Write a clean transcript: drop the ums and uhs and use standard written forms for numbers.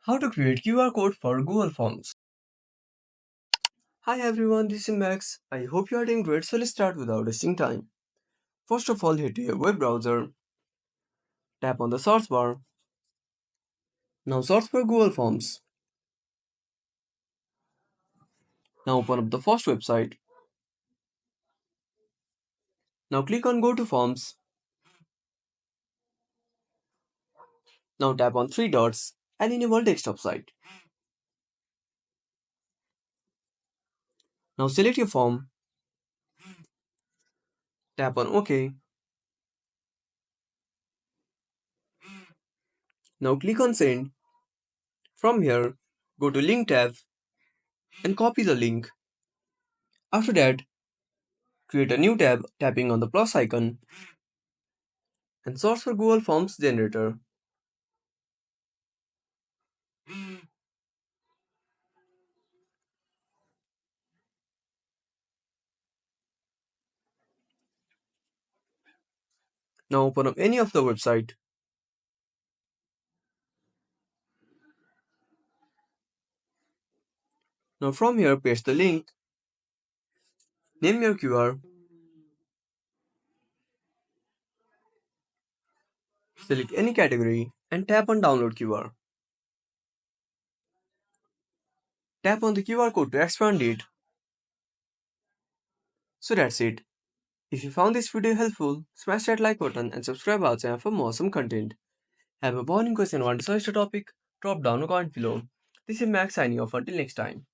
How to create QR code for Google Forms. Hi everyone, this is Max. I hope you are doing great, so let's start without wasting time. First of all, head to your web browser, tap on the search bar. Now search for Google Forms. Now open up the first website. Now click on Go to Forms. Now tap on three dots and enable desktop site. Now select your form, tap on OK. Now click on Send. From here, go to Link tab and copy the link. After that, create a new tab tapping on the plus icon and search for Google Forms Generator. Now open up any of the website. Now from here paste the link, name your QR, select any category and tap on download QR. Tap on the QR code to expand it. So that's it. If you found this video helpful, smash that like button and subscribe our channel for more awesome content. Have a burning question or want to search the topic? Drop down a comment below. This is Max signing off until next time.